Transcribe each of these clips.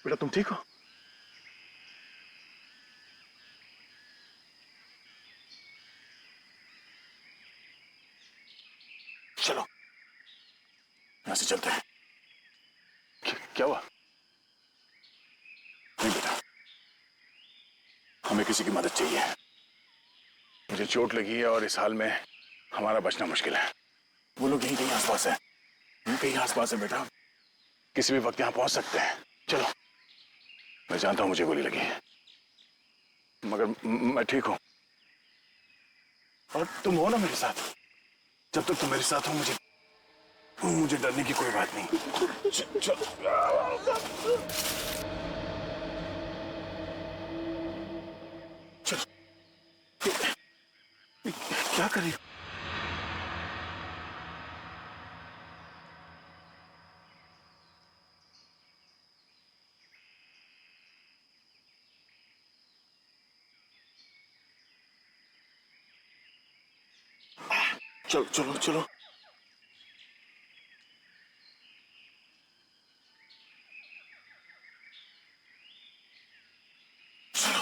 बेटा तुम ठीक हो? चलो यहां से चलते हैं। क्या हुआ? नहीं बेटा, हमें किसी की मदद चाहिए। मुझे चोट लगी है और इस हाल में हमारा बचना मुश्किल है। वो लोग यहीं कहीं आसपास है, यहीं कहीं आसपास है बेटा, किसी भी वक्त यहां पहुंच सकते हैं। चलो, मैं जानता हूं मुझे गोली लगी है, मगर मैं ठीक हूं और तुम हो ना मेरे साथ। जब तक तुम मेरे साथ हो मुझे डरने की कोई बात नहीं। चलो, क्या कर रही हो? चलो चलो चलो। चलो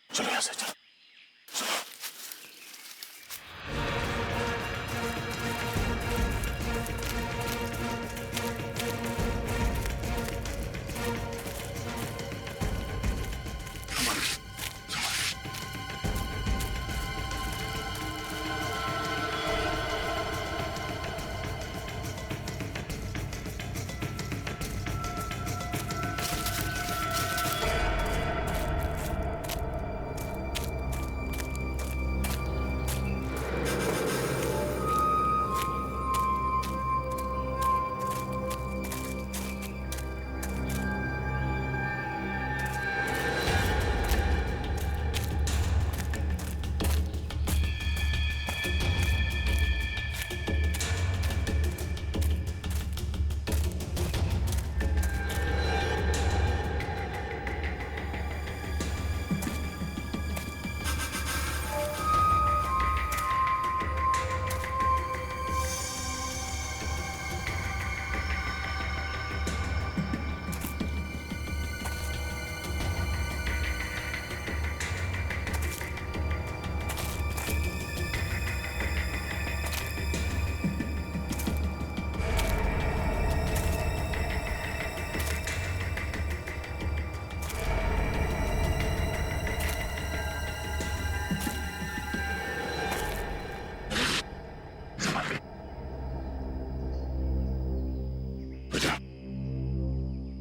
चलो यहां से चलो।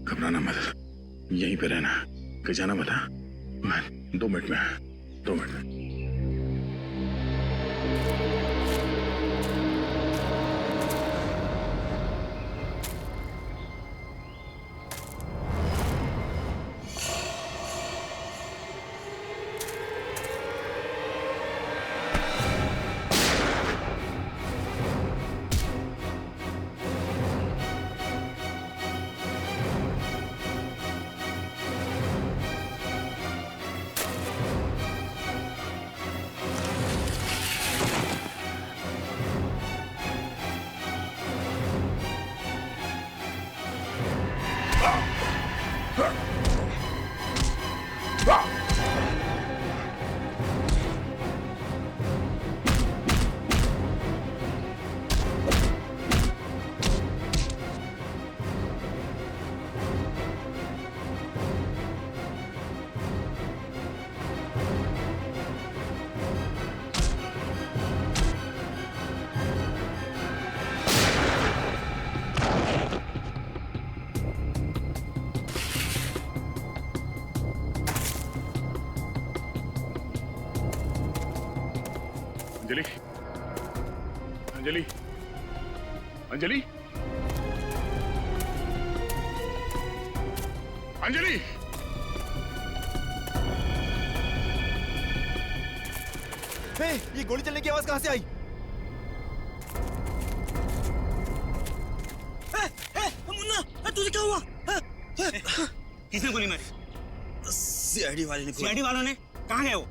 घबराना मत, यहीं पे रहना, कहीं जाना मत। मैं 2 मिनट में, 2 मिनट में। अंजलि, अंजलि, अंजलि, अंजलि। ये गोली चलने की आवाज कहां से आई? मुन्ना, तुझे क्या हुआ? किसने गोली मारी? सीआईडी वाले ने। सीआईडी वालों ने? कहाँ गए वो?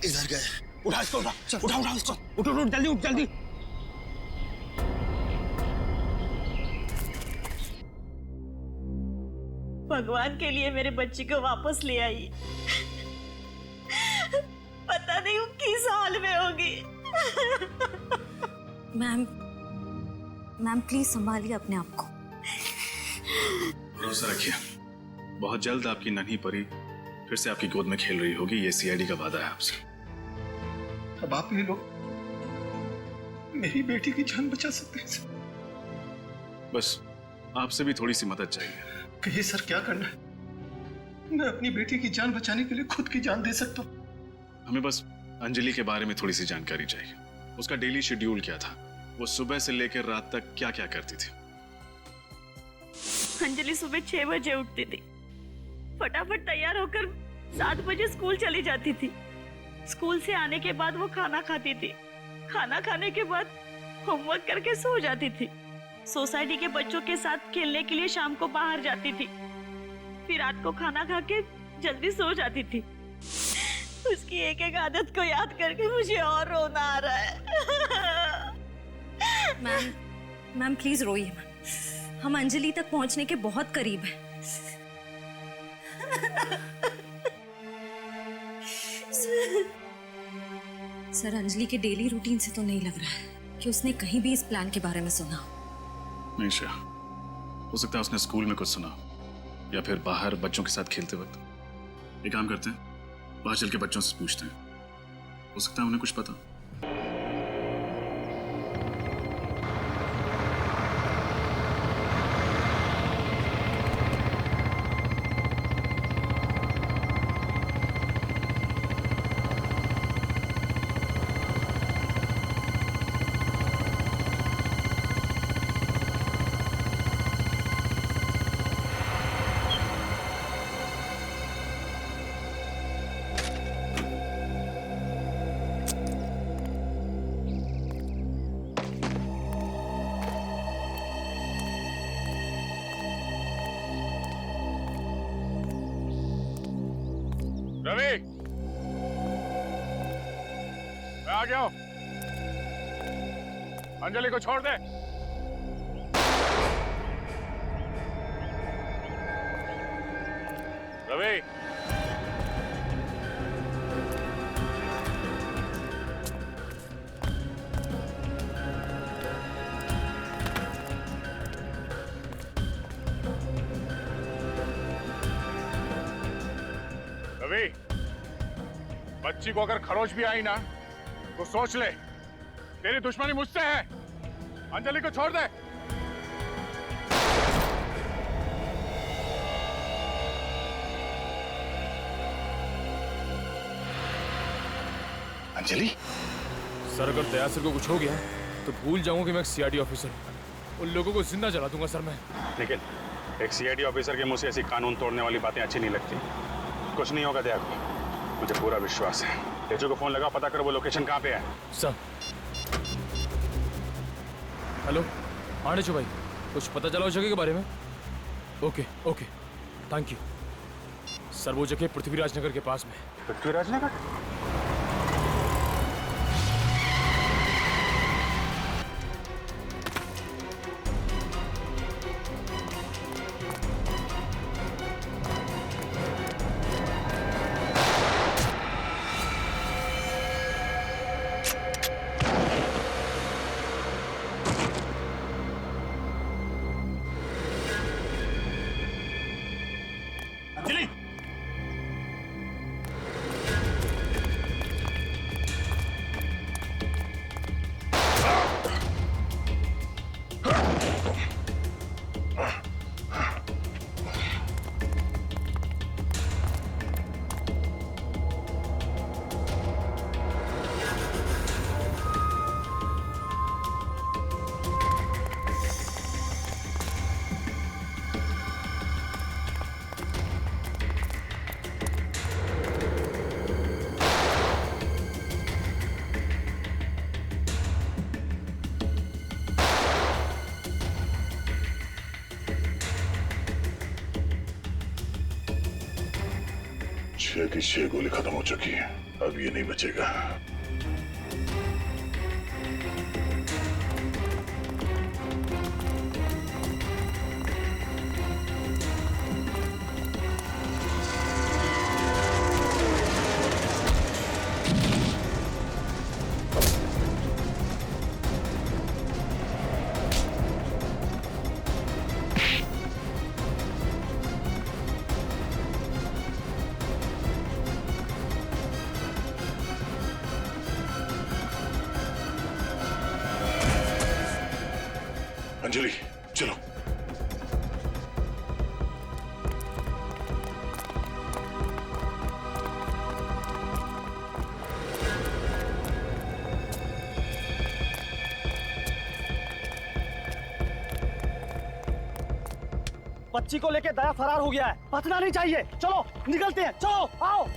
इधर गए। उठा इसको, उठा इसको, उठ जल्दी, उठ जल्दी। भगवान के लिए मेरे बच्चे को वापस ले आई। पता नहीं वो किस हाल में होगी। मैम प्लीज संभालिए अपने आप को। भरोसा रखिए, बहुत जल्द आपकी नन्ही परी फिर से आपकी गोद में खेल रही होगी। ये सीआईडी का वादा है आपसे। अब आप ही लोग मेरी बेटी की जान बचा सकते हैं सर। बस आपसे भी थोड़ी सी मदद चाहिए। कहिए सर, क्या करना है? मैं अपनी बेटी की जान बचाने के लिए खुद की जान दे सकता हूँ। हमें बस अंजलि के बारे में थोड़ी सी जानकारी चाहिए। उसका डेली शेड्यूल क्या था? वो सुबह से लेकर रात तक क्या क्या करती थी? अंजलि सुबह 6 बजे उठती थी, फटाफट तैयार होकर 7 बजे स्कूल चली जाती थी। स्कूल से आने के बाद वो खाना खाती थी। खाना खाने के बाद होमवर्क करके सो जाती थी। सोसाइटी के बच्चों के साथ खेलने के लिए शाम को बाहर जाती थी। फिर रात को खाना खा के जल्दी सो जाती थी। उसकी एक एक आदत को याद करके मुझे और रोना आ रहा है। मैम प्लीज रोइए मत। हम अंजलि तक पहुंचने के बहुत करीब हैं। सर अंजलि के डेली रूटीन से तो नहीं लग रहा है कि उसने कहीं भी इस प्लान के बारे में सुना। नहीं श्रेया, हो सकता है उसने स्कूल में कुछ सुना या फिर बाहर बच्चों के साथ खेलते वक्त। एक काम करते हैं, बाहर चल के बच्चों से पूछते हैं, हो सकता है उन्हें कुछ पता। रवि, मैं आ गया हूं। अंजलि को छोड़ दे। रवि, रवि, बच्ची को अगर खरोच भी आई ना तो सोच ले, तेरी दुश्मनी मुझसे है। अंजलि को छोड़ दे। अंजलि? सर अगर दया सर को कुछ हो गया तो भूल जाऊंगा कि मैं एक सीआईडी ऑफिसर हूं। उन लोगों को जिंदा जला दूंगा सर मैं। लेकिन एक सीआईडी ऑफिसर के मुंह से ऐसी कानून तोड़ने वाली बातें अच्छी नहीं लगती। कुछ नहीं होगा दया को, मुझे पूरा विश्वास है। तेजू को फोन लगा, पता करो वो लोकेशन कहाँ पे है। सर हेलो आनेचो भाई, कुछ पता चला उस जगह के बारे में? Okay okay thank you sir. वो जगह पृथ्वीराज नगर के पास में। पृथ्वीराज नगर? छह की 6 गोली खत्म हो चुकी है, अब ये नहीं बचेगा। अंजलि चलो। बच्ची को लेके दया फरार हो गया है, बचना नहीं चाहिए। चलो निकलते हैं, चलो आओ।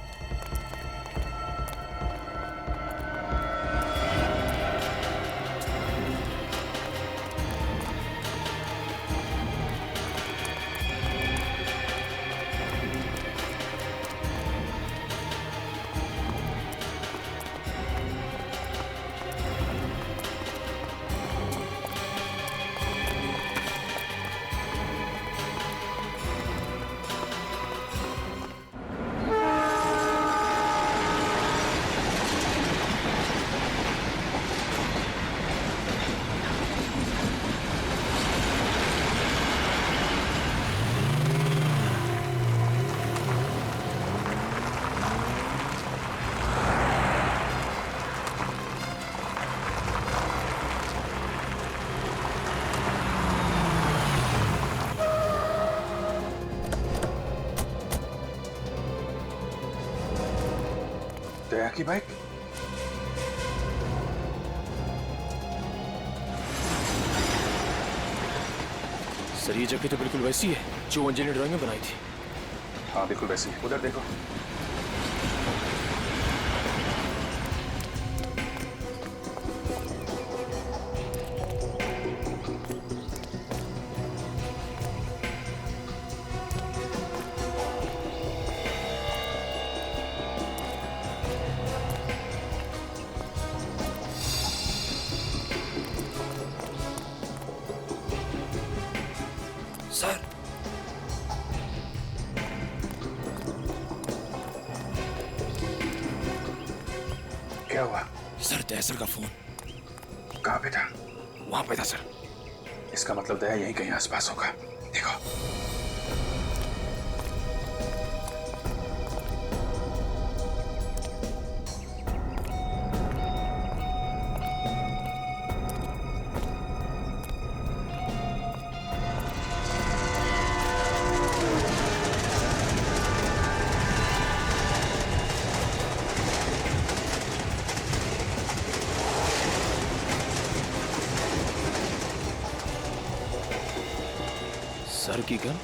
दया की बाइक? सर ये जगह तो बिल्कुल वैसी है जो अंजलि ने ड्राइंग में बनाई थी। हाँ बिल्कुल वैसी। उधर देखो। सर क्या हुआ? सर तहसील का फोन कहाँ पे था? वहां पे था सर। इसका मतलब दया यहीं कहीं आसपास होगा। देखो। सर की गन?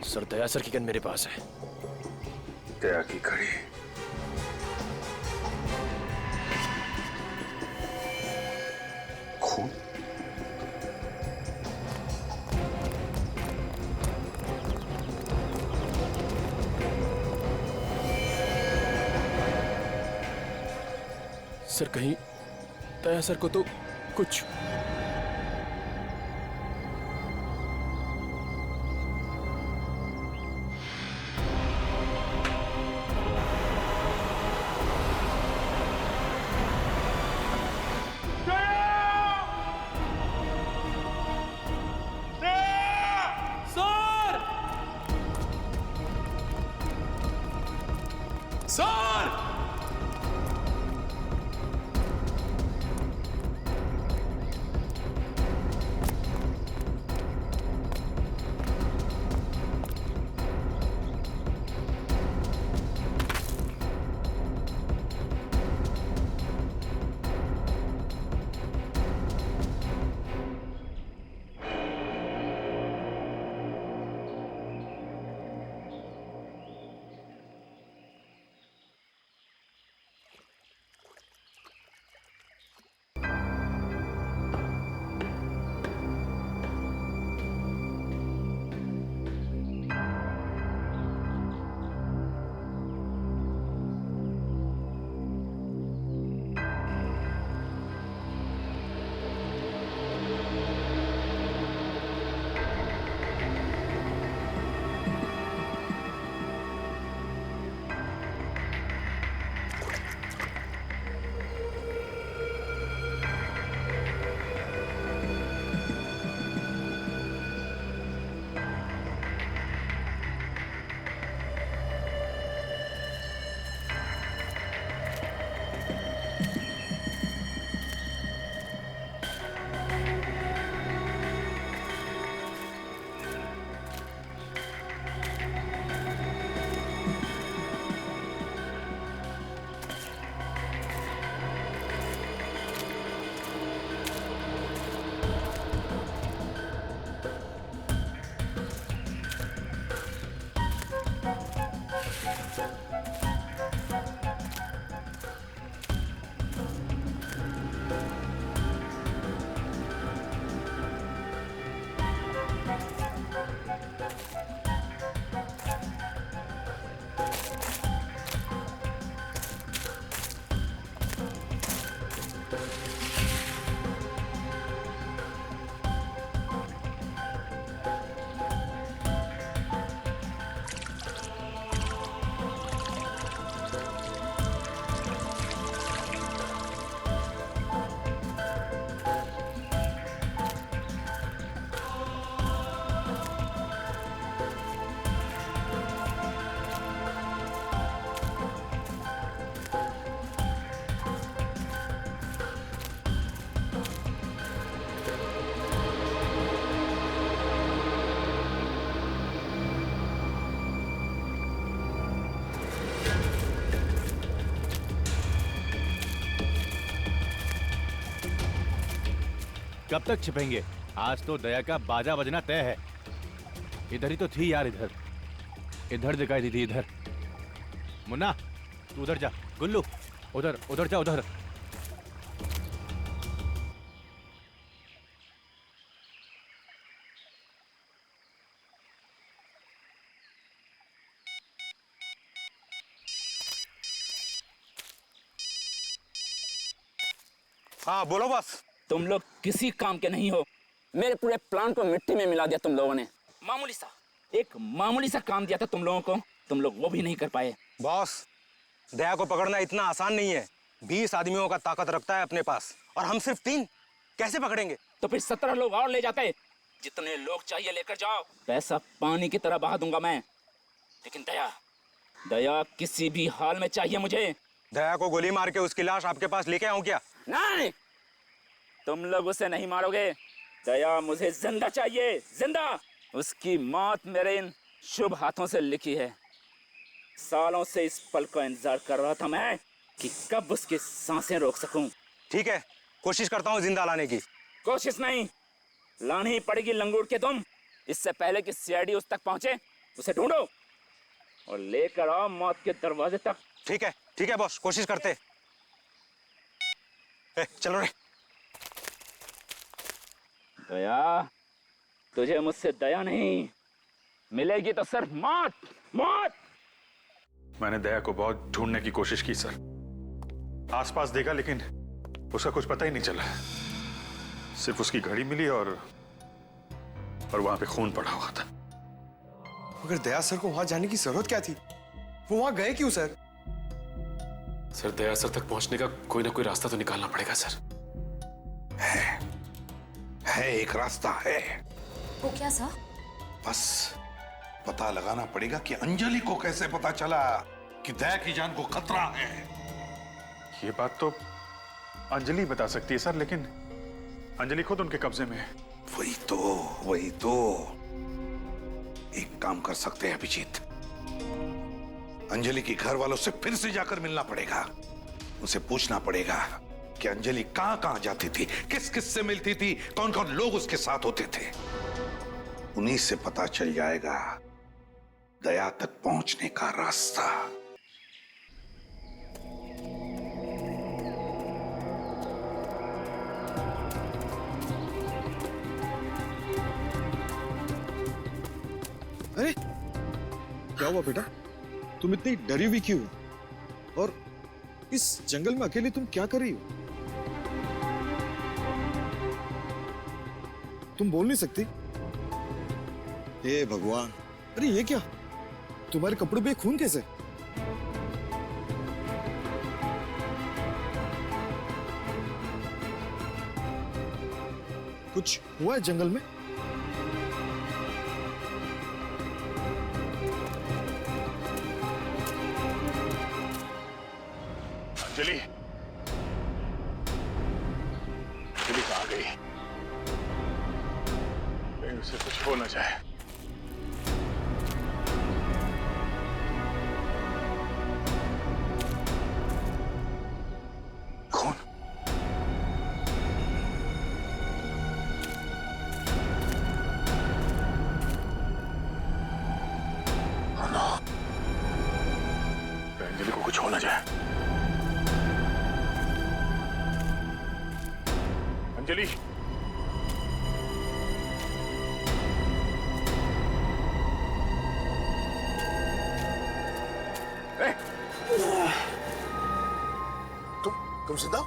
सर दया सर की गन मेरे पास है। दया की घड़ी। खून? सर कहीं दया सर को तो कुछ कब तक छिपेंगे? आज तो दया का बाजा बजना तय है। इधर ही तो थी यार, इधर दिखाई दी थी, इधर। मुन्ना तू उधर जा, गुल्लू उधर जा, उधर। हाँ बोलो बस। तुम लोग किसी काम के नहीं हो। मेरे पूरे प्लान को मिट्टी में मिला दिया तुम लोगों ने। एक मामूली सा काम दिया था तुम लोगों को, तुम लोग वो भी नहीं कर पाए। बॉस, दया को पकड़ना इतना आसान नहीं है। 20 आदमियों का ताकत रखता है अपने पास और हम सिर्फ 3, कैसे पकड़ेंगे? तो फिर 17 लोग और ले जाते। जितने लोग चाहिए लेकर जाओ, पैसा पानी की तरह बहा दूंगा मैं। लेकिन दया किसी भी हाल में चाहिए मुझे। दया को गोली मार के उसकी लाश आपके पास लेके आऊं क्या? नहीं, तुम लोग उसे नहीं मारोगे। दया मुझे जिंदा चाहिए, जिंदा। उसकी मौत मेरे इन शुभ हाथों से लिखी है। सालों से इस पल का इंतजार कर रहा था मैं कि कब उसकी सांसें रोक सकूं। ठीक है, कोशिश करता हूँ जिंदा लाने की। कोशिश नहीं, लानी ही पड़ेगी लंगूट के तुम। इससे पहले कि सीआईडी उस तक पहुंचे, उसे ढूंढो और लेकर आओ मौत के दरवाजे तक। ठीक है बॉस, कोशिश करते। चलो रे। दया, तुझे मुझसे दया नहीं मिलेगी तो सिर्फ मौत, मौत। मैंने दया को बहुत ढूंढने की कोशिश की सर, आसपास देखा लेकिन उसका कुछ पता ही नहीं चला। सिर्फ उसकी घड़ी मिली और वहां पे खून पड़ा हुआ था। मगर दया सर को वहां जाने की जरूरत क्या थी? वो वहां गए क्यों सर? सर दया सर तक पहुंचने का कोई ना कोई रास्ता तो निकालना पड़ेगा सर। है एक रास्ता है। वो क्या सा? बस पता लगाना पड़ेगा कि अंजलि को कैसे पता चला कि दया की जान को खतरा है। ये बात तो अंजलि बता सकती है सर, लेकिन अंजलि खुद उनके कब्जे में है। वही तो एक काम कर सकते हैं अभिजीत, अंजलि के घर वालों से फिर से जाकर मिलना पड़ेगा। उसे पूछना पड़ेगा कि अंजलि कहां कहां जाती थी, किस किस से मिलती थी, कौन कौन लोग उसके साथ होते थे। उन्हीं से पता चल जाएगा दया तक पहुंचने का रास्ता। अरे क्या हुआ बेटा? तुम इतनी डरी हुई क्यों? और इस जंगल में अकेले तुम क्या कर रही हो? तुम बोल नहीं सकती? हे भगवान, अरे ये क्या? तुम्हारे कपड़ों पे खून कैसे? कुछ हुआ है जंगल में? अंजलि कहाँ गई? कहीं उसे कुछ हो न जाए। कौन? अंजलि को कुछ हो न जाए। अंजलि, तुम जिंदा हो?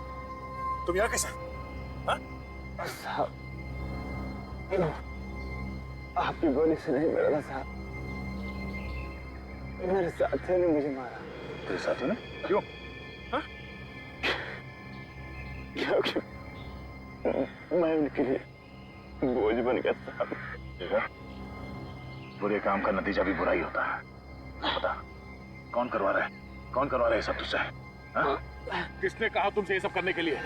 तुम यहाँ कैसे? आपकी गोली से नहीं मरा साहब, मेरे साथियों ने मुझे मारा। तेरे साथियों ने? क्यों? क्योंकि मैं उनके लिए बोझ बन गया साहब। देखा, बुरे काम का नतीजा भी बुरा ही होता है। बता, कौन करवा रहा है? कौन करवा रहा है सब तुझसे? किसने कहा तुमसे ये सब करने के लिए?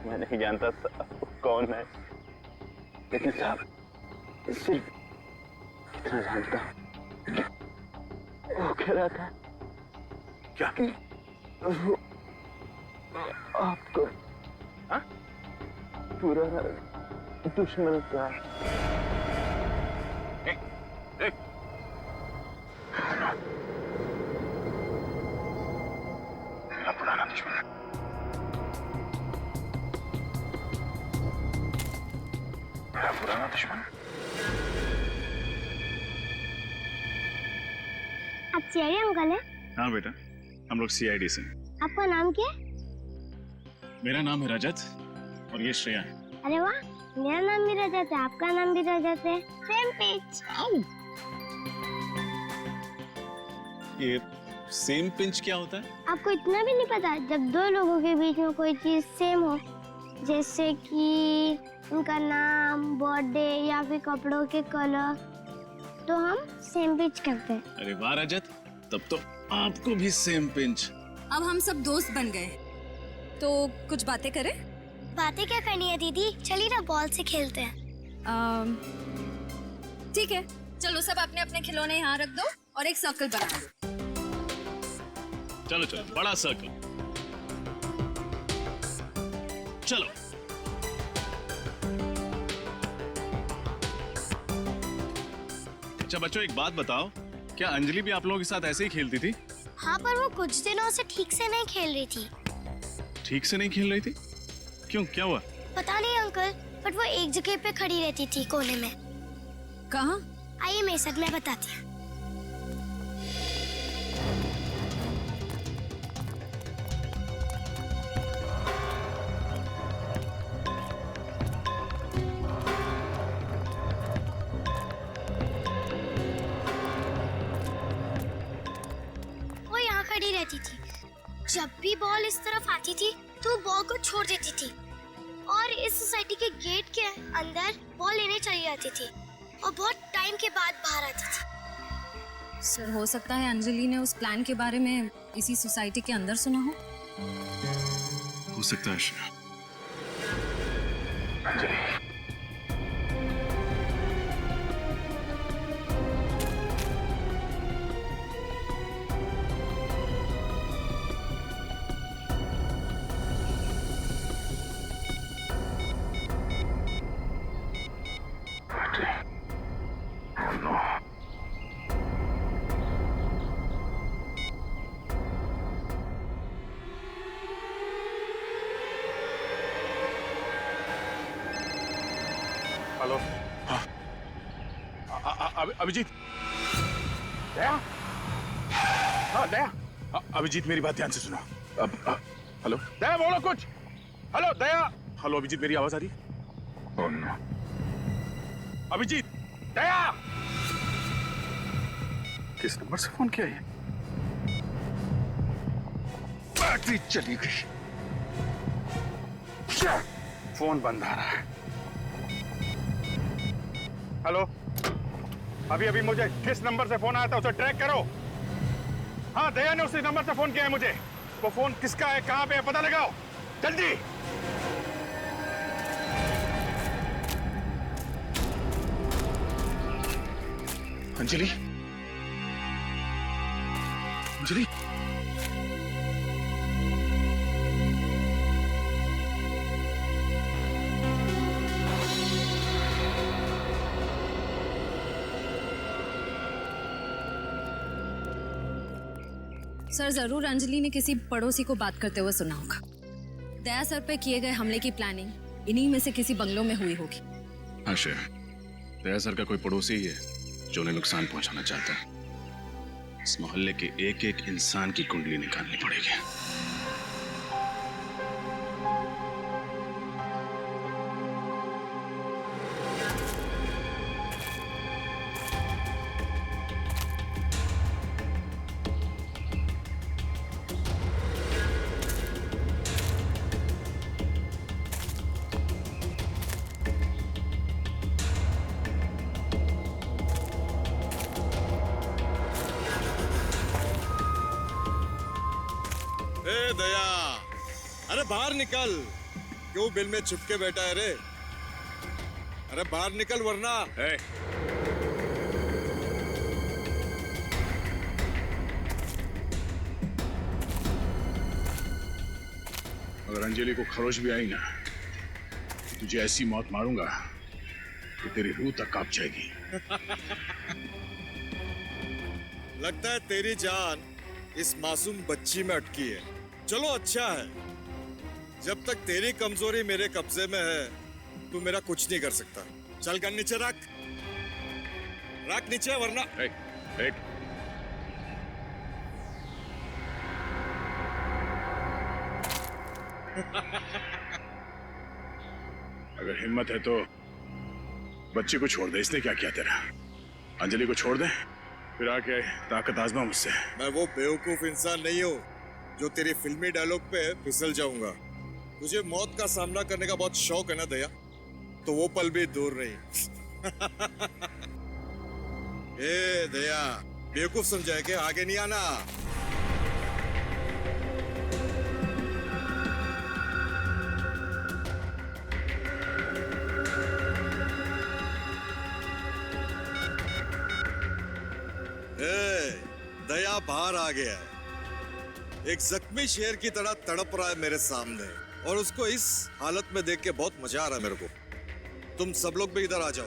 मैं नहीं जानता साहब कौन है, लेकिन साहब सिर्फ इतना जानता हूं, वो कह रहा था क्या? वो आपको पुराना दुश्मन था। मेरा पुराना दुश्मन। मेरा पुराना दुश्मन। आप सीआईडी अंकल हैं? हाँ बेटा, हम लोग सीआईडी से। आपका नाम क्या है? मेरा नाम है रजत और ये श्रेया है। अरे वाह, मेरा नाम भी रजत है, आपका नाम भी रजत है। Same pinch. ये सेम पिंच क्या होता है? आपको इतना भी नहीं पता? जब दो लोगों के बीच में कोई चीज सेम हो, जैसे कि उनका नाम, बर्थडे या फिर कपड़ों के कलर, तो हम सेम पिंच करते हैं। अरे वाह रजत, तब तो आपको भी सेम पिंच। अब हम सब दोस्त बन गए, तो कुछ बातें करें? बातें क्या करनी है दीदी, चलिए ना बॉल से खेलते हैं। ठीक है, चलो सब अपने अपने खिलौने यहाँ रख दो और एक सर्कल बना दो। चलो चलो, बड़ा सर्कल। चलो। अच्छा बच्चों, एक बात बताओ, क्या अंजलि भी आप लोगों के साथ ऐसे ही खेलती थी? हाँ, पर वो कुछ दिनों से ठीक से नहीं खेल रही थी। ठीक से नहीं खेल रही थी? क्यों, क्या हुआ? पता नहीं अंकल, बट वो एक जगह पे खड़ी रहती थी कोने में। कहाँ? आइए मेरे साथ, मैं बताती हूँ। वो यहाँ खड़ी रहती थी। जब भी बॉल इस तरफ आती थी तो बॉल को छोड़ देती थी और इस सोसाइटी के गेट के अंदर बॉल लेने चली जाती थी और बहुत टाइम के बाद बाहर आती थी। सर, हो सकता है अंजलि ने उस प्लान के बारे में इसी सोसाइटी के अंदर सुना हो। हो सकता है श्रेया। अंजलि, हेलो। हाँ, अभिजीत। दया? हाँ दया। अभिजीत मेरी बात ध्यान से सुनो। हेलो दया, बोलो कुछ। हेलो दया। हेलो अभिजीत, मेरी आवाज आ रही? Oh no. अभिजीत, दया। किस नंबर से फोन किया ये? बैटरी चली गई। फोन बंद आ रहा है। हेलो, अभी मुझे किस नंबर से फोन आया था उसे ट्रैक करो। हाँ, दया ने उसी नंबर से फोन किया है मुझे। वो फोन किसका है, कहाँ पे है, पता लगाओ जल्दी। अंजलि, अंजलि, सर, जरूर अंजलि ने किसी पड़ोसी को बात करते हुए सुना होगा। दया सर पे किए गए हमले की प्लानिंग इन्हीं में से किसी बंगलों में हुई होगी। आशा, दया सर का कोई पड़ोसी ही है जो उन्हें नुकसान पहुंचाना चाहता है। इस मोहल्ले के एक एक इंसान की कुंडली निकालनी पड़ेगी। दया, अरे बाहर निकल। क्यों बिल में छुपके बैठा है रे? अरे बाहर निकल वरना। अगर अंजलि को खरोच भी आई ना तुझे ऐसी मौत मारूंगा कि तेरी रूह तक कांप जाएगी। लगता है तेरी जान इस मासूम बच्ची में अटकी है। चलो अच्छा है, जब तक तेरी कमजोरी मेरे कब्जे में है तू मेरा कुछ नहीं कर सकता। चल गन नीचे रख नीचे, वरना एक अगर हिम्मत है तो बच्ची को छोड़ दे। इसने क्या किया तेरा? अंजलि को छोड़ दे, फिर आके ताकत आजमा मुझसे। मैं वो बेवकूफ इंसान नहीं हूँ जो तेरी फिल्मी डायलॉग पे फिसल जाऊंगा। तुझे मौत का सामना करने का बहुत शौक है ना दया, तो वो पल भी दूर नहीं। ए दया, बेवकूफ समझाए के आगे नहीं आना। दया बाहर आ गया है, एक जख्मी शेर की तरह तड़प रहा है मेरे सामने, और उसको इस हालत में देख के बहुत मजा आ रहा है मेरे को। तुम सब लोग भी इधर आ जाओ।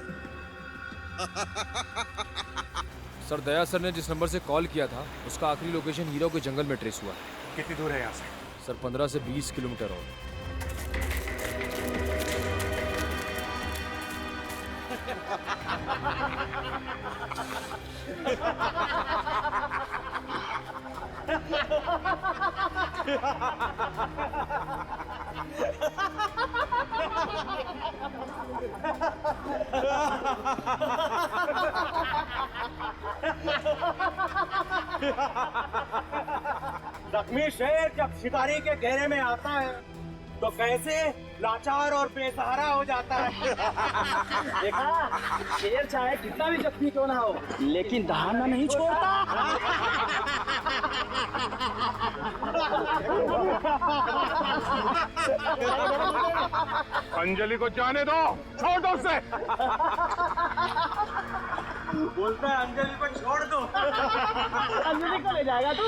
सर, दया सर ने जिस नंबर से कॉल किया था उसका आखिरी लोकेशन हीरो के जंगल में ट्रेस हुआ। कितनी दूर है यहाँ से? सर 15 से 20 किलोमीटर और। जख्मी शेर जब शिकारी के घेरे में आता है तो कैसे लाचार और बेसहारा हो जाता है। देखा, शेर चाहे कितना भी जख्मी क्यों ना हो, लेकिन दहाड़ना नहीं छोड़ता। अंजलि को जाने दो, छोड़ दो उसे। बोलता है अंजलि को छोड़ दो। अंजलि को ले जाएगा तू?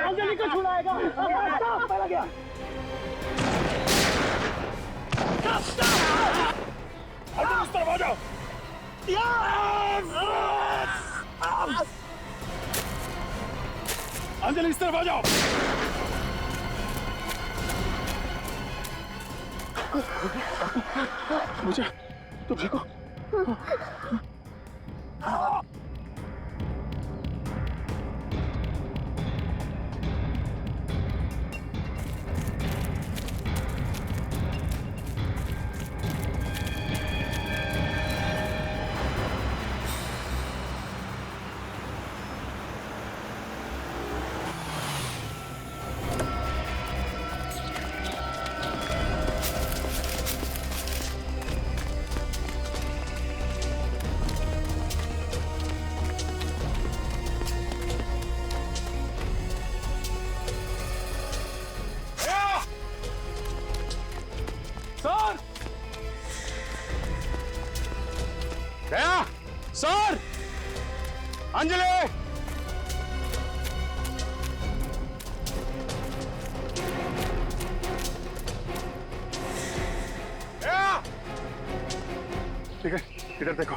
अंजलि को छुड़ाएगा? पड़ गया। अंजलि इस तरफ आ जाओ। अंजलि इस तरफ आ जाओ। मुझे तुम देखो। दया सर, अंजलि। ठीक है, इधर देखो।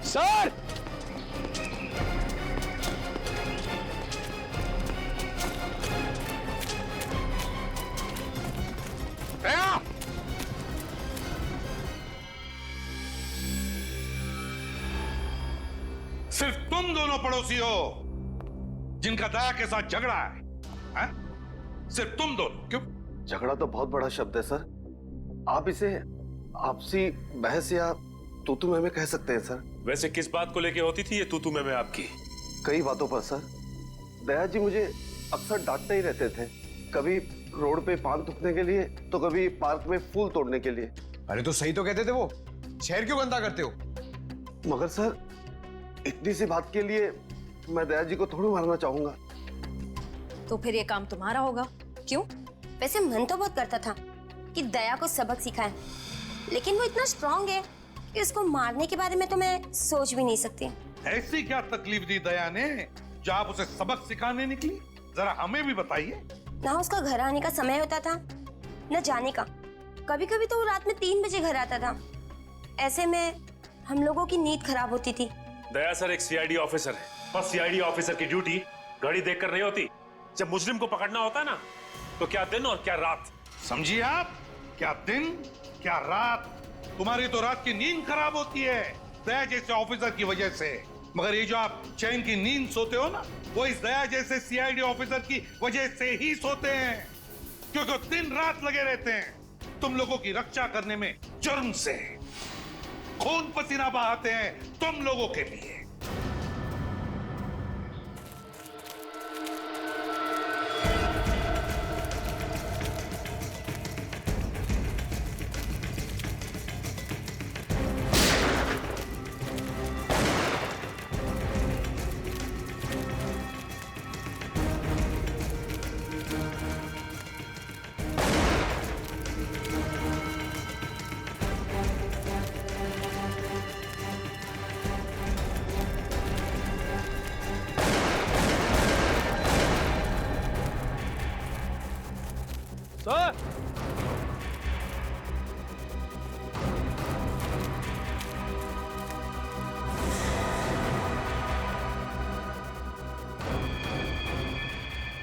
सर, दया, सिर्फ तुम दोनों पड़ोसी हो जिनका दया के साथ झगड़ा है, हैं? सिर्फ तुम दोनों। क्यों? झगड़ा तो बहुत बड़ा शब्द है सर, आप इसे आपसी बहस या तू में कह सकते हैं सर। वैसे किस बात को लेके होती थी ये तू में आपकी? कई बातों पर सर। दया जी मुझे अक्सर डांटते ही रहते थे, कभी रोड पे पान थूकने के लिए तो कभी पार्क में फूल तोड़ने के लिए। अरे तो सही तो कहते थे वो, शहर क्यों गंदा करते हो? मगर सर इतनी सी बात के लिए मैं दया जी को थोड़ी मारना चाहूंगा। तो फिर ये काम तुम्हारा होगा। क्यों? वैसे मन तो बहुत करता था कि दया को सबक सिखाएं, लेकिन वो इतना स्ट्रांग है कि उसको मारने के बारे में तो मैं सोच भी नहीं सकती। ऐसी क्या तकलीफ दी दया ने जो आप उसे सबक सिखाने निकली? जरा हमें भी बताइए। ना उसका घर आने का समय होता था न जाने का। कभी कभी तो वो रात में 3 बजे घर आता था। ऐसे में हम लोगों की नींद खराब होती थी। दया सर एक सीआईडी ऑफिसर है और सीआईडी ऑफिसर की ड्यूटी घड़ी देखकर नहीं होती। जब मुजरिम को पकड़ना होता है ना, तो क्या दिन और क्या रात। समझिए आप, क्या दिन क्या रात। तुम्हारी तो रात की नींद खराब होती है दया जैसे ऑफिसर की वजह से, मगर ये जो आप चैन की नींद सोते हो ना, वो इस दया जैसे सीआईडी ऑफिसर की वजह से ही सोते हैं, क्योंकि दिन रात लगे रहते हैं तुम लोगों की रक्षा करने में। जुर्म से खून पसीना बहाते हैं तुम लोगों के लिए। सर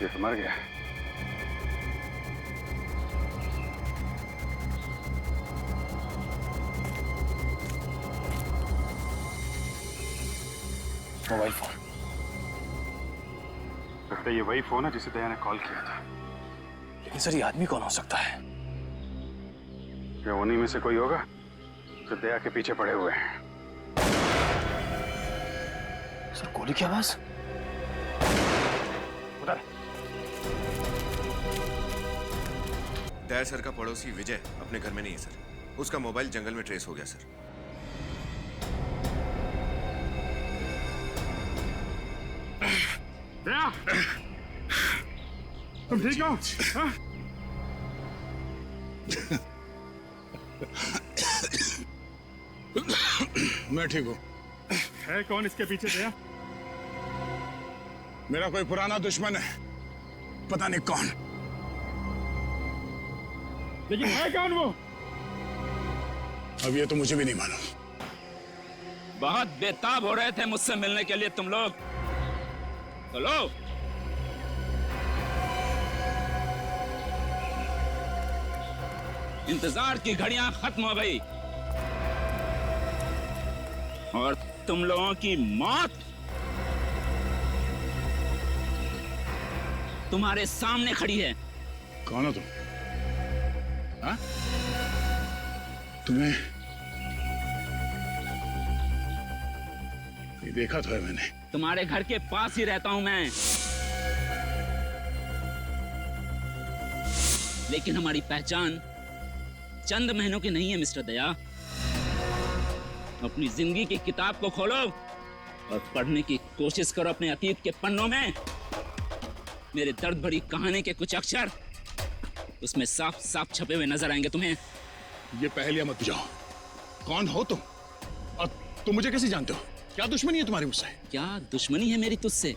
ये तो मर गया। Mobile phone. लगता है ये वही फोन है जिसे दया ने कॉल किया था। लेकिन सर ये आदमी कौन हो सकता है? क्या उन्हीं में से कोई होगा जो दया के पीछे पड़े हुए हैं? सर गोली की आवाज। उधर दया सर का पड़ोसी विजय अपने घर में नहीं है सर। उसका मोबाइल जंगल में ट्रेस हो गया सर। दया, तुम ठीक हो? हाँ? मैं ठीक हूँ। है कौन इसके पीछे दया? मेरा कोई पुराना दुश्मन है, पता नहीं कौन। लेकिन है कौन वो? अब ये तो मुझे भी नहीं मालूम। बहुत बेताब हो रहे थे मुझसे मिलने के लिए तुम लोग। चलो इंतजार की घड़ियां खत्म हो गई और तुम लोगों की मौत तुम्हारे सामने खड़ी है। कौन हो तुम? हाँ? तुम्हें ये देखा तो है मैंने। तुम्हारे घर के पास ही रहता हूं मैं, लेकिन हमारी पहचान चंद महीनों की नहीं है मिस्टर दया। अपनी जिंदगी की किताब को खोलो और पढ़ने की कोशिश करो अपने अतीत के पन्नों में। मेरे दर्द भरी कहानी के कुछ अक्षर उसमें साफ साफ छपे हुए नजर आएंगे तुम्हें। ये पहेलियां मत बुझाओ। कौन हो तुम? और तुम मुझे कैसे जानते हो? क्या दुश्मनी है तुम्हारी मुझसे? क्या दुश्मनी है मेरी तुझसे?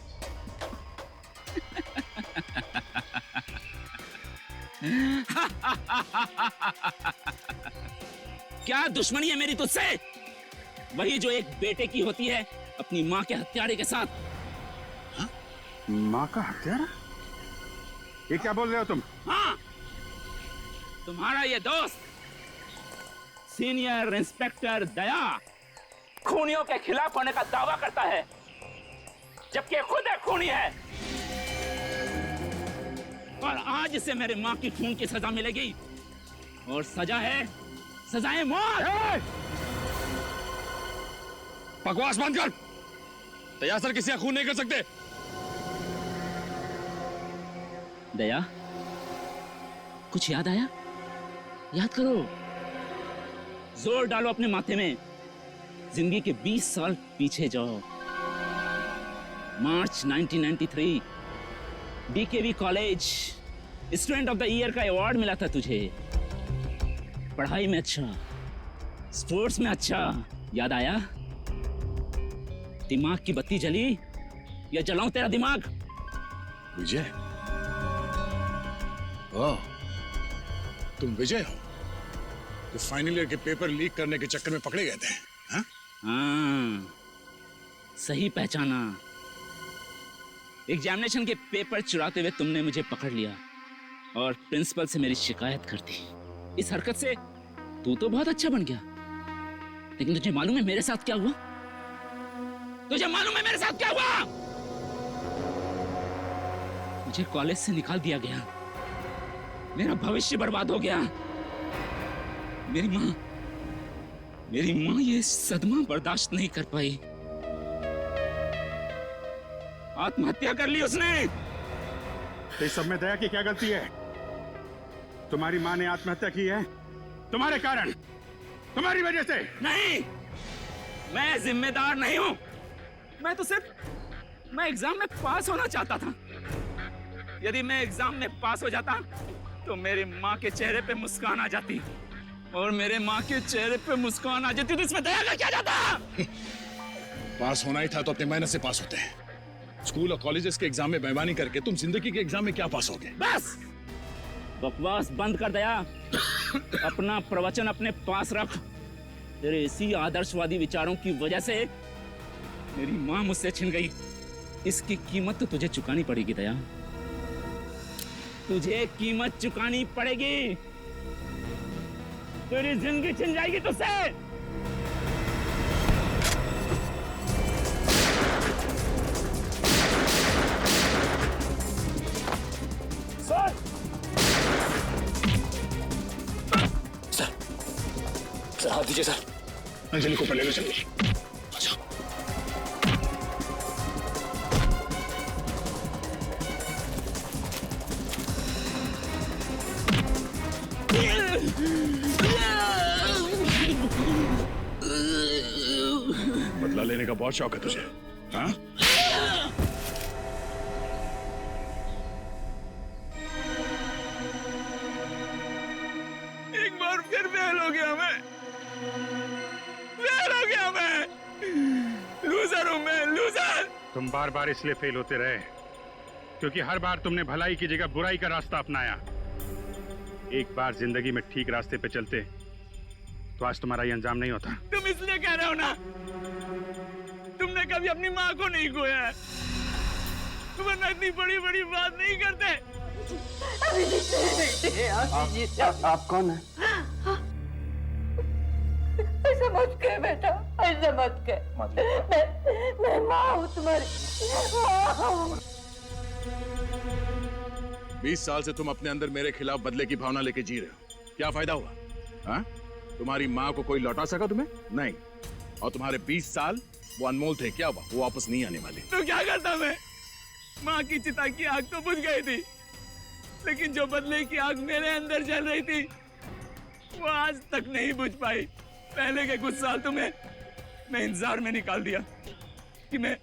क्या दुश्मनी है मेरी तुझसे? वही जो एक बेटे की होती है अपनी माँ के हत्यारे के साथ। हाँ? माँ का हत्यारा? ये क्या बोल रहे हो तुम? हाँ, तुम्हारा ये दोस्त सीनियर इंस्पेक्टर दया खूनियों के खिलाफ होने का दावा करता है, जबकि खुद एक खूनी है। और आज इसे मेरे माँ की खून की सजा मिलेगी और सजा है सजाए मौत। बकवास बंद कर। दया सर किसी का खून नहीं कर सकते। दया, कुछ याद आया? याद करो, जोर डालो अपने माथे में। जिंदगी के 20 साल पीछे जाओ। मार्च 1993, DKV college student of the year का अवार्ड मिला था तुझे। पढ़ाई में अच्छा, स्पोर्ट्स में अच्छा। याद आया? दिमाग की बत्ती जली या जलाऊं तेरा दिमाग? विजय? ओह, तुम विजय हो? तो फाइनल ईयर के पेपर लीक करने के चक्कर में पकड़े गए थे, हाँ? हाँ, सही पहचाना। एग्जामिनेशन के पेपर चुराते हुए तुमने मुझे पकड़ लिया और प्रिंसिपल से मेरी शिकायत कर दी। इस हरकत से तू तो बहुत अच्छा बन गया, लेकिन तुझे मालूम है मेरे साथ क्या हुआ? तुझे मालूम है मेरे साथ क्या हुआ? मुझे कॉलेज से निकाल दिया गया, मेरा भविष्य बर्बाद हो गया। मेरी माँ ये सदमा बर्दाश्त नहीं कर पाई, आत्महत्या कर ली उसने। इस सब में दया की क्या गलती है? तुम्हारी माँ ने आत्महत्या की है तुम्हारे कारण, तुम्हारी वजह से। नहीं, मैं जिम्मेदार नहीं हूं। मैं एग्जाम में पास होना चाहता था। यदि मैं एग्जाम में पास हो जाता तो मेरी माँ के चेहरे पे मुस्कान आ जाती, और मेरे माँ के चेहरे पे मुस्कान आ जाती तो इसमें दया का क्या जाता? पास होना ही था तो अपने मेहनत से पास होते हैं। स्कूल और कॉलेजेस के एग्जाम में बेईमानी करके तुम जिंदगी के एग्जाम में क्या पास होगे? बस बकवास बंद कर दया। अपना प्रवचन अपने पास रख। तेरे इसी आदर्शवादी विचारों की वजह से मेरी माँ मुझसे छिन गई। इसकी कीमत तो तुझे चुकानी पड़ेगी दया, तुझे कीमत चुकानी पड़ेगी। तेरी जिंदगी छिन जाएगी तुझसे। सर हाथ दीजिए सर। अंजलि को पहले लो जल्दी। बदला लेने का बहुत शौक है तुझे, हाँ? एक बार फिर फेल हो गया मैं। लूजर हूं मैं, लूजर। तुम बार बार इसलिए फेल होते रहे क्योंकि हर बार तुमने भलाई की जगह बुराई का रास्ता अपनाया। एक बार जिंदगी में ठीक रास्ते पे चलते तो आज तुम्हारा ये अंजाम नहीं होता। तुम इसलिए कह रहे हो ना, तुमने कभी अपनी माँ को नहीं खोया है, वरना इतनी बड़ी बड़ी बात नहीं करते। आप कौन है? ऐसा मत कह बेटा, ऐसा मत कह। मैं माँ हूँ तुम्हारी। 20 साल से तुम अपने अंदर मेरे खिलाफ बदले की भावना लेके जी रहे हो, क्या फायदा हुआ? हाँ? तुम्हारी माँ को कोई लौटा सका तुम्हें? नहीं। और तुम्हारे 20 साल वो अनमोल थे, क्या हुआ? वो वापस नहीं आने वाले। तो क्या करता मैं? माँ की चिता की आग तो बुझ गई थी, लेकिन जो बदले की आग मेरे अंदर जल रही थी वो आज तक नहीं बुझ पाई। पहले के कुछ साल तो मैं इंतजार में निकाल दिया कि मैं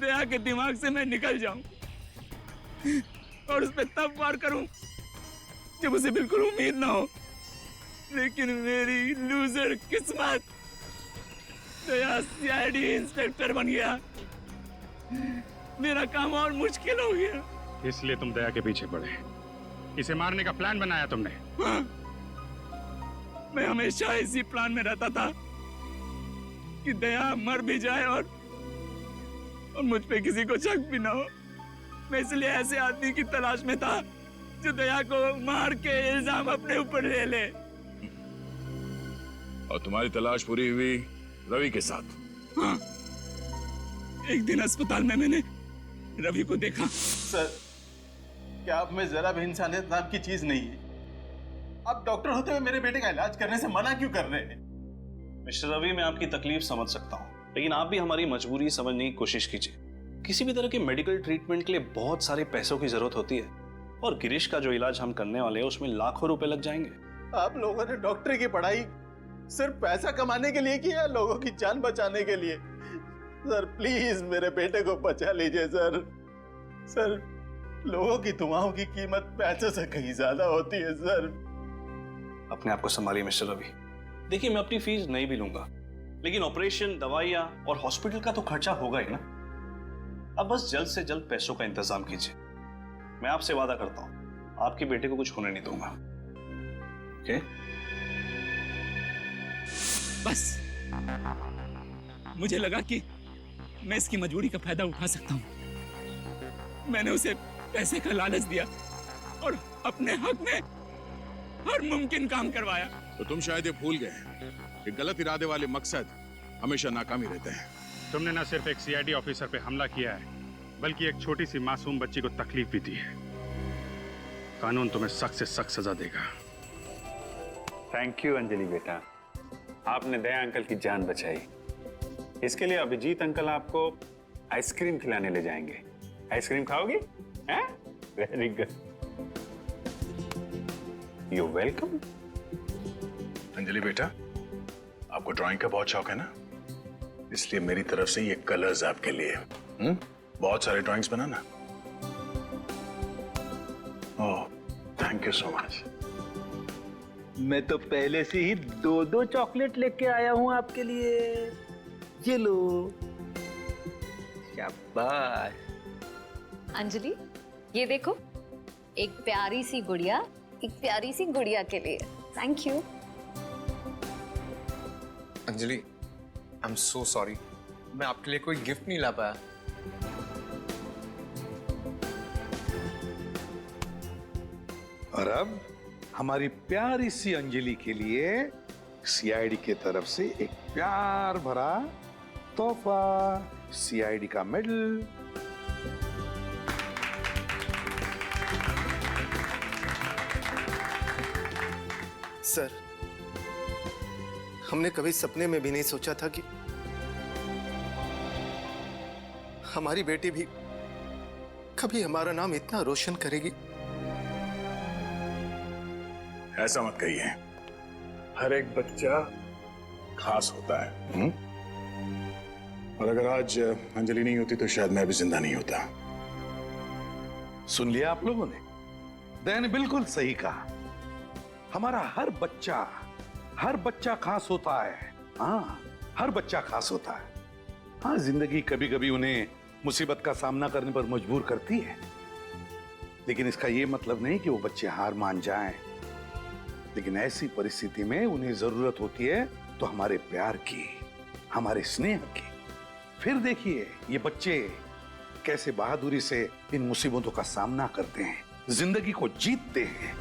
दया के दिमाग से मैं निकल जाऊं और उस पर तब वार करूं जब उसे बिल्कुल उम्मीद ना हो। लेकिन मेरी लूजर किस्मत, दया सीआईडी इंस्पेक्टर बन गया। मेरा काम और मुश्किल हो गया। इसलिए तुम दया के पीछे पड़े, इसे मारने का प्लान बनाया तुमने। हाँ, मैं हमेशा इसी प्लान में रहता था कि दया मर भी जाए और मुझ पे किसी को शक भी ना हो। मैं इसलिए ऐसे आदमी की तलाश में था जो दया को मार के इल्जाम अपने ऊपर ले ले। और तुम्हारी तलाश पूरी हुई रवि के साथ? हाँ, एक दिन अस्पताल में मैंने रवि को देखा। सर, क्या आप में जरा भी इंसानियत नाम की चीज नहीं है? आप डॉक्टर होते हुए मेरे बेटे का इलाज करने से मना क्यों कर रहे हैं? मिस्टर रवि, मैं आपकी तकलीफ समझ सकता हूँ, लेकिन आप भी हमारी मजबूरी समझने की कोशिश कीजिए। किसी भी तरह के मेडिकल ट्रीटमेंट के लिए बहुत सारे पैसों की जरूरत होती है, और गिरीश का जो इलाज हम करने वाले हैं उसमें लाखों रुपए लग जाएंगे। आप लोगों ने डॉक्टरी की पढ़ाई सिर्फ पैसा कमाने के लिए की है, लोगों की जान बचाने के लिए? सर प्लीज मेरे बेटे को बचा लीजिए सर। सर, लोगों की दुआओं की कीमत पैसे से कहीं ज्यादा होती है सर। अपने आप को संभालिए मिस्टर रवि। देखिए, मैं अपनी फीस नहीं भी लूंगा, लेकिन ऑपरेशन, दवाइयां और हॉस्पिटल का तो खर्चा होगा ही ना। अब बस जल्द से जल्द पैसों का इंतजाम कीजिए। मैं आपसे वादा करता हूं आपके बेटे को कुछ होने नहीं दूंगा। ओके? बस मुझे लगा कि मैं इसकी मजबूरी का फायदा उठा सकता हूं। मैंने उसे पैसे का लालच दिया और अपने हक में हर मुमकिन काम करवाया। तो तुम शायद ये भूल गए कि गलत इरादे वाले मकसद हमेशा नाकामी रहते हैं। तुमने न सिर्फ एक सीआईडी ऑफिसर पे हमला किया है, बल्कि एक छोटी सी मासूम बच्ची को तकलीफ भी दी है। कानून तुम्हें सख्त से सख्त सजा देगा। थैंक यू अंजलि बेटा, आपने दया अंकल की जान बचाई। इसके लिए अभिजीत अंकल आपको आइसक्रीम खिलाने ले जाएंगे। आइसक्रीम खाओगी? हैं? Very good, you welcome. Anjali बेटा, आपको ड्राइंग का बहुत शौक है ना, इसलिए मेरी तरफ से ये कलर्स आपके लिए। बहुत सारे drawings banana. Oh, thank you so much. मैं तो पहले से ही 2-2 चॉकलेट लेके आया हूं आपके लिए। ये लो। शाबाश। अंजलि, ये देखो, एक प्यारी सी गुड़िया एक प्यारी सी गुड़िया के लिए। Thank you. Anjali, I am so sorry, मैं आपके लिए कोई गिफ्ट नहीं ला पाया। और अब हमारी प्यारी सी अंजलि के लिए सीआईडी की तरफ से एक प्यार भरा तोहफा, सीआईडी का मेडल। सर, हमने कभी सपने में भी नहीं सोचा था कि हमारी बेटी भी कभी हमारा नाम इतना रोशन करेगी। ऐसा मत कहिए, हर एक बच्चा खास होता है। और अगर आज अंजलि नहीं होती तो शायद मैं भी जिंदा नहीं होता। सुन लिया आप लोगों ने? दया ने बिल्कुल सही कहा। हमारा हर बच्चा खास होता है। हाँ, हर बच्चा खास होता है। हाँ, जिंदगी कभी कभी उन्हें मुसीबत का सामना करने पर मजबूर करती है, लेकिन इसका यह मतलब नहीं कि वो बच्चे हार मान जाएं। लेकिन ऐसी परिस्थिति में उन्हें जरूरत होती है तो हमारे प्यार की, हमारे स्नेह की। फिर देखिए ये बच्चे कैसे बहादुरी से इन मुसीबतों का सामना करते हैं, जिंदगी को जीतते हैं।